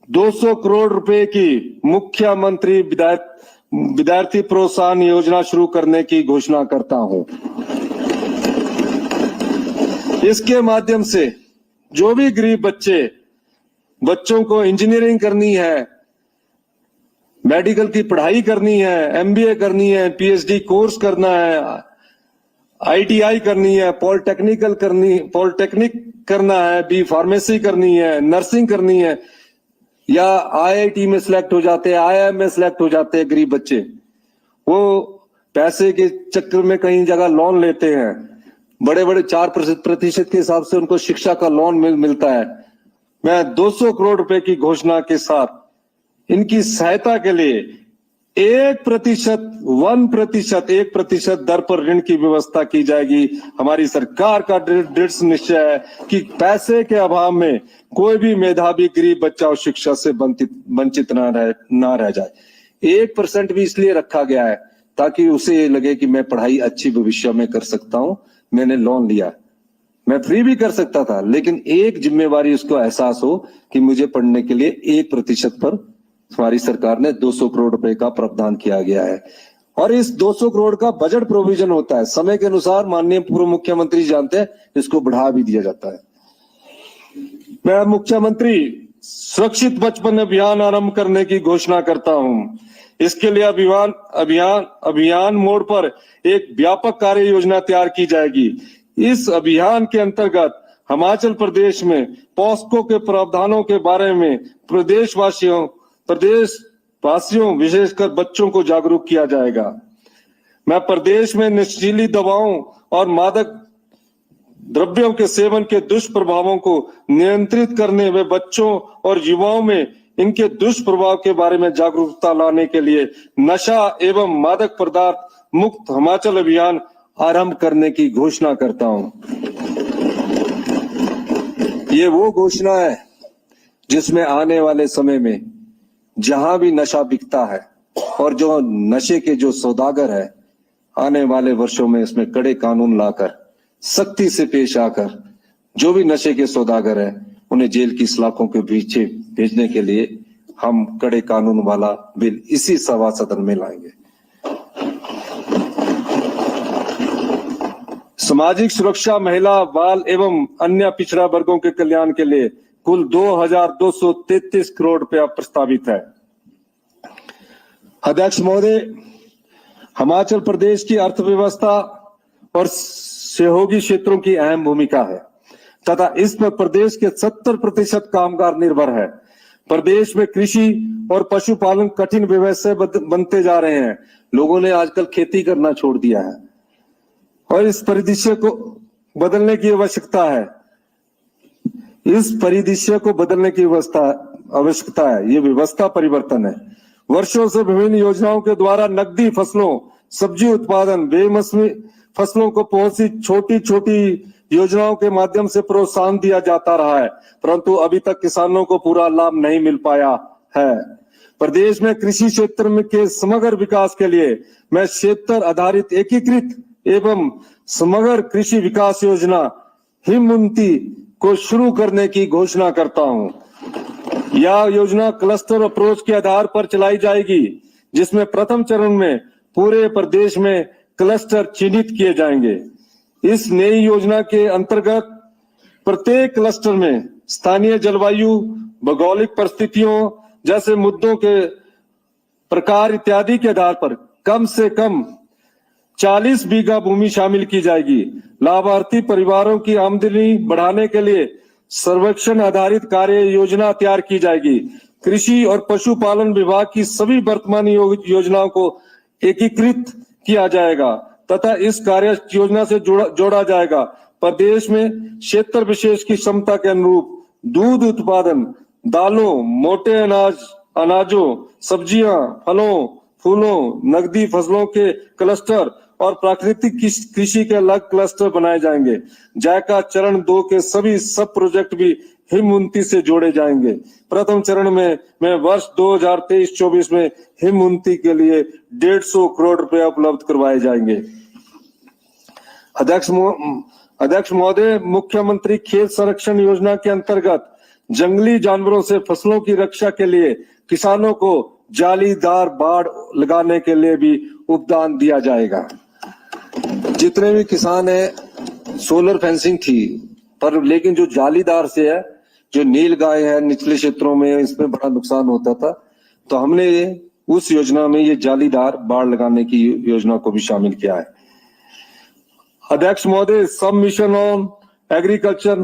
200 करोड़ रुपए की मुख्यमंत्री विद्यार्थी प्रोत्साहन योजना शुरू करने की घोषणा करता हूं। इसके माध्यम से जो भी गरीब बच्चों को इंजीनियरिंग करनी है, मेडिकल की पढ़ाई करनी है, एमबीए करनी है, पीएचडी कोर्स करना है, आईटीआई करनी है, पॉलिटेक्निक करना है, बी फार्मेसी करनी है, नर्सिंग करनी है, या आईआईटी में सिलेक्ट हो जाते हैं, आईआईएम में सिलेक्ट हो जाते हैं गरीब बच्चे, वो पैसे के चक्कर में कहीं जगह लोन लेते हैं, बड़े 4% के हिसाब से उनको शिक्षा का लोन मिलता है। मैं 200 करोड़ रुपए की घोषणा के साथ इनकी सहायता के लिए 1% दर पर ऋण की व्यवस्था की जाएगी। हमारी सरकार का दृढ़ निश्चय है कि पैसे के अभाव में कोई भी मेधावी गरीब बच्चा शिक्षा से वंचित ना रह जाए। 1% भी इसलिए रखा गया है ताकि उसे ये लगे कि मैं पढ़ाई अच्छी भविष्य में कर सकता हूं, मैंने लोन लिया, मैं फ्री भी कर सकता था, लेकिन एक जिम्मेवारी उसको एहसास हो कि मुझे पढ़ने के लिए 1% पर हमारी सरकार ने 200 करोड़ रुपए का प्रावधान किया गया है। और इस 200 करोड़ का बजट प्रोविजन होता है, समय के अनुसार माननीय पूर्व मुख्यमंत्री जानते हैं, इसको बढ़ा भी दिया जाता है। मैं मुख्यमंत्री सुरक्षित बचपन अभियान आरंभ करने की घोषणा करता हूं। इसके लिए अभियान मोड पर एक व्यापक कार्य योजना तैयार की जाएगी। इस अभियान के अंतर्गत हिमाचल प्रदेश में पॉस्को के प्रावधानों के बारे में प्रदेशवासियों विशेषकर बच्चों को जागरूक किया जाएगा। मैं प्रदेश में नशीली दवाओं और मादक द्रव्यों के सेवन के दुष्प्रभावों को नियंत्रित करने में बच्चों और युवाओं में इनके दुष्प्रभाव के बारे में जागरूकता लाने के लिए नशा एवं मादक पदार्थ मुक्त हिमाचल अभियान आरंभ करने की घोषणा करता हूं। ये वो घोषणा है जिसमें आने वाले समय में जहां भी नशा बिकता है और जो नशे के जो सौदागर है, आने वाले वर्षों में इसमें कड़े कानून लाकर सख्ती से पेश आकर जो भी नशे के सौदागर है उन्हें जेल की सलाखों के पीछे भेजने के लिए हम कड़े कानून वाला बिल इसी सभा सदन में लाएंगे। सामाजिक सुरक्षा, महिला, बाल एवं अन्य पिछड़ा वर्गों के कल्याण के लिए कुल 2233 करोड़ रुपया प्रस्तावित है। अध्यक्ष महोदय, हिमाचल प्रदेश की अर्थव्यवस्था और सहयोगी क्षेत्रों की अहम भूमिका है तथा इस पर प्रदेश के 70% कामगार निर्भर है। प्रदेश में कृषि और पशुपालन कठिन व्यवसाय बनते जा रहे हैं। लोगों ने आजकल खेती करना छोड़ दिया है और इस परिदृश्य को बदलने की आवश्यकता है। ये व्यवस्था परिवर्तन है। वर्षों से विभिन्न योजनाओं के द्वारा नकदी फसलों, सब्जी उत्पादन, बेमौसमी फसलों को पहुंची छोटी योजनाओं के माध्यम से प्रोत्साहन दिया जाता रहा है, परंतु अभी तक किसानों को पूरा लाभ नहीं मिल पाया है। प्रदेश में कृषि क्षेत्र में के समग्र विकास के लिए मैं क्षेत्र आधारित एकीकृत एवं समग्र कृषि विकास योजना हिमउन्नति को शुरू करने की घोषणा करता हूं। यह योजना क्लस्टर अप्रोच के आधार पर चलाई जाएगी, जिसमें प्रथम चरण में पूरे प्रदेश में क्लस्टर चिन्हित किए जाएंगे। इस नई योजना के अंतर्गत प्रत्येक क्लस्टर में स्थानीय जलवायु, भौगोलिक परिस्थितियों जैसे मुद्दों के प्रकार इत्यादि के आधार पर कम से कम 40 बीघा भूमि शामिल की जाएगी। लाभार्थी परिवारों की आमदनी बढ़ाने के लिए सर्वेक्षण आधारित कार्य योजना तैयार की जाएगी। कृषि और पशुपालन विभाग की सभी वर्तमान योजनाओं को एकीकृत किया जाएगा तथा इस कार्य योजना से जोड़ा जाएगा। प्रदेश में क्षेत्र विशेष की क्षमता के अनुरूप दूध उत्पादन, दालों, मोटे अनाजों, सब्जियां, फलों, फूलों, नकदी फसलों के क्लस्टर और प्राकृतिक कृषि के अलग क्लस्टर बनाए जाएंगे। जायका चरण 2 के सभी सब प्रोजेक्ट भी हिमउन्नति से जोड़े जाएंगे। प्रथम चरण में वर्ष 2023-24 में हिमउन्नति के लिए 150 करोड़ रुपया उपलब्ध करवाए जाएंगे। अध्यक्ष महोदय, मुख्यमंत्री खेत संरक्षण योजना के अंतर्गत जंगली जानवरों से फसलों की रक्षा के लिए किसानों को जालीदार बाड़ लगाने के लिए भी उपदान दिया जाएगा। जितने भी किसान है सोलर फेंसिंग थी, पर लेकिन जो जालीदार से है, जो नील गाय है निचले क्षेत्रों में, इसमें बड़ा नुकसान होता था, तो हमने उस योजना में ये जालीदार बाड़ लगाने की योजना को भी शामिल किया है। अध्यक्ष महोदय, सब मिशन ऑन एग्रीकल्चर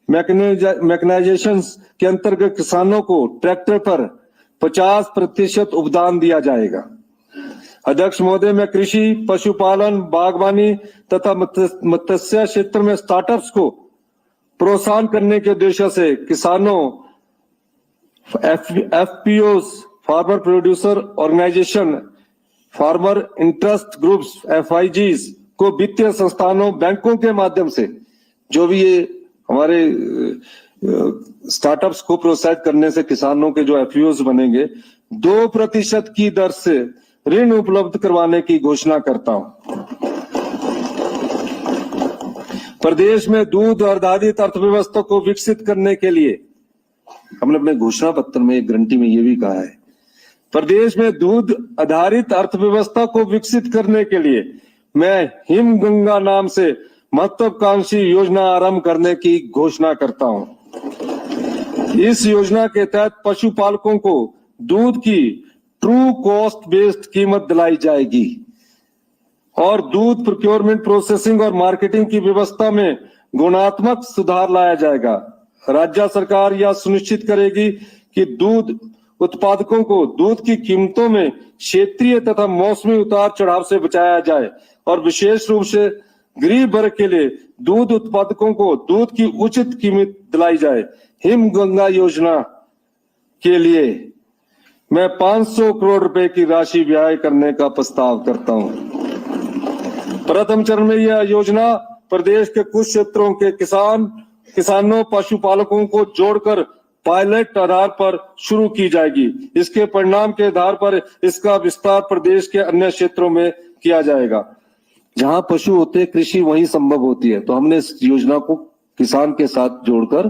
मैकेनाइजेशन के अंतर्गत किसानों को ट्रैक्टर पर 50% उपदान दिया जाएगा। अध्यक्ष महोदय, मैं कृषि, पशुपालन, बागवानी तथा मत्स्य क्षेत्र में स्टार्टअप्स को प्रोत्साहन करने के उद्देश्य से किसानों, FPOs, farmer producer organisation, farmer interest groups, FIGs को वित्तीय संस्थानों, बैंकों के माध्यम से, जो भी ये हमारे स्टार्टअप्स को प्रोत्साहित करने से किसानों के जो एफपीओज बनेंगे, 2% की दर से ऋण उपलब्ध करवाने की घोषणा करता हूं। प्रदेश में दूध आधारित अर्थव्यवस्था को विकसित करने के लिए हमने अपने घोषणा पत्र में, एक गारंटी में ये भी कहा है, प्रदेश में दूध आधारित अर्थव्यवस्था को विकसित करने के लिए मैं हिमगंगा नाम से महत्वाकांक्षी योजना आरंभ करने की घोषणा करता हूं। इस योजना के तहत पशुपालकों को दूध की ट्रू कॉस्ट बेस्ड कीमत दिलाई जाएगी और दूध प्रोक्योरमेंट, प्रोसेसिंग और मार्केटिंग की व्यवस्था में गुणात्मक सुधार लाया जाएगा। राज्य सरकार यह सुनिश्चित करेगी कि दूध उत्पादकों को दूध की कीमतों में क्षेत्रीय तथा मौसमी उतार चढ़ाव से बचाया जाए और विशेष रूप से गरीब वर्ग के लिए दूध उत्पादकों को दूध की उचित कीमत दिलाई जाए। हिमगंगा योजना के लिए मैं 500 करोड़ रुपए की राशि व्यय करने का प्रस्ताव करता हूं। प्रथम चरण में यह योजना प्रदेश के कुछ क्षेत्रों के किसानों, पशुपालकों को जोड़कर पायलट आधार पर शुरू की जाएगी। इसके परिणाम के आधार पर इसका विस्तार प्रदेश के अन्य क्षेत्रों में किया जाएगा। जहां पशु होते हैं, कृषि वहीं संभव होती है, तो हमने इस योजना को किसान के साथ जोड़कर,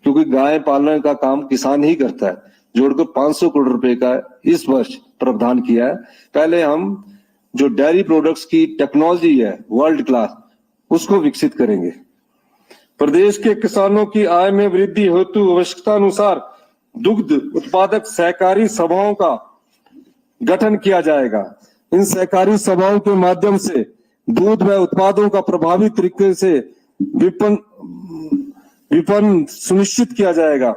क्योंकि गाय पालने का काम किसान ही करता है, जोड़कर 500 करोड़ रुपए का इस वर्ष प्रावधान किया है। पहले हम जो डेयरी प्रोडक्ट्स की टेक्नोलॉजी है वर्ल्ड क्लास, उसको विकसित करेंगे। प्रदेश के किसानों की आय में वृद्धि हेतु आवश्यकता अनुसार दुग्ध उत्पादक सहकारी सभाओं का गठन किया जाएगा। इन सहकारी सभाओं के माध्यम से दूध व उत्पादों का प्रभावी तरीके से विपणन सुनिश्चित किया जाएगा।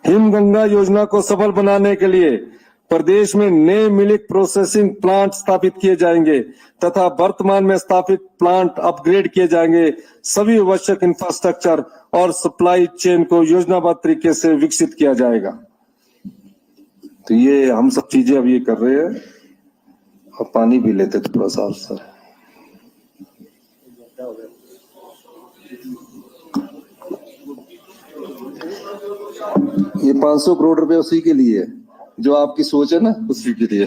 हिमगंगा योजना को सफल बनाने के लिए प्रदेश में नए मिल्क प्रोसेसिंग प्लांट स्थापित किए जाएंगे तथा वर्तमान में स्थापित प्लांट अपग्रेड किए जाएंगे। सभी आवश्यक इंफ्रास्ट्रक्चर और सप्लाई चेन को योजनाबद्ध तरीके से विकसित किया जाएगा। तो ये हम सब चीजें अब ये कर रहे हैं। और पानी भी लेते थोड़ा सा सर। ये 500 करोड़ रुपए उसी के लिए है, जो आपकी सोच है ना, उसी के लिए।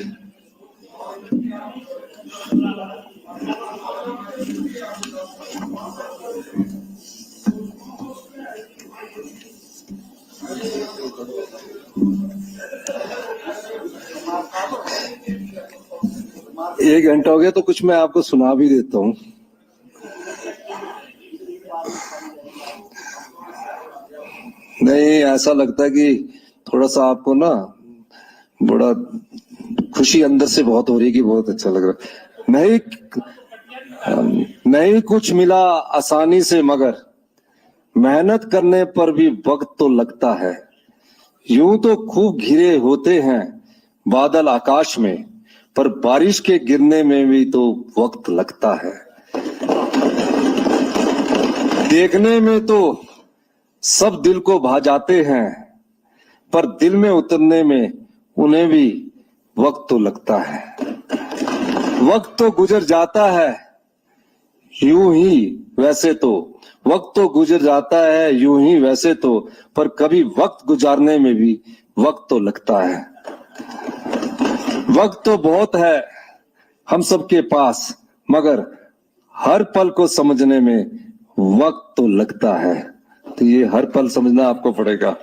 एक घंटा हो गया तो कुछ मैं आपको सुना भी देता हूं। नहीं, ऐसा लगता है कि थोड़ा सा आपको ना बड़ा खुशी अंदर से बहुत हो रही है कि बहुत अच्छा लग रहा है। नहीं कुछ मिला आसानी से, मगर मेहनत करने पर भी वक्त तो लगता है। यूं तो खूब घिरे होते हैं बादल आकाश में, पर बारिश के गिरने में भी तो वक्त लगता है। देखने में तो सब दिल को भा जाते हैं, पर दिल में उतरने में उन्हें भी वक्त तो लगता है। वक्त तो गुजर जाता है यूं ही वैसे तो, वक्त तो गुजर जाता है यूं ही वैसे तो, पर कभी वक्त गुजारने में भी वक्त तो लगता है। वक्त तो बहुत है हम सबके पास, मगर हर पल को समझने में वक्त तो लगता है। तो ये हर पल समझना आपको पड़ेगा।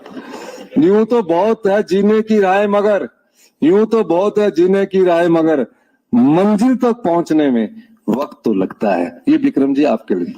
यूं तो बहुत है जीने की राह मगर, यूं तो बहुत है जीने की राह मगर मंजिल तक पहुंचने में वक्त तो लगता है। ये विक्रम जी आपके लिए।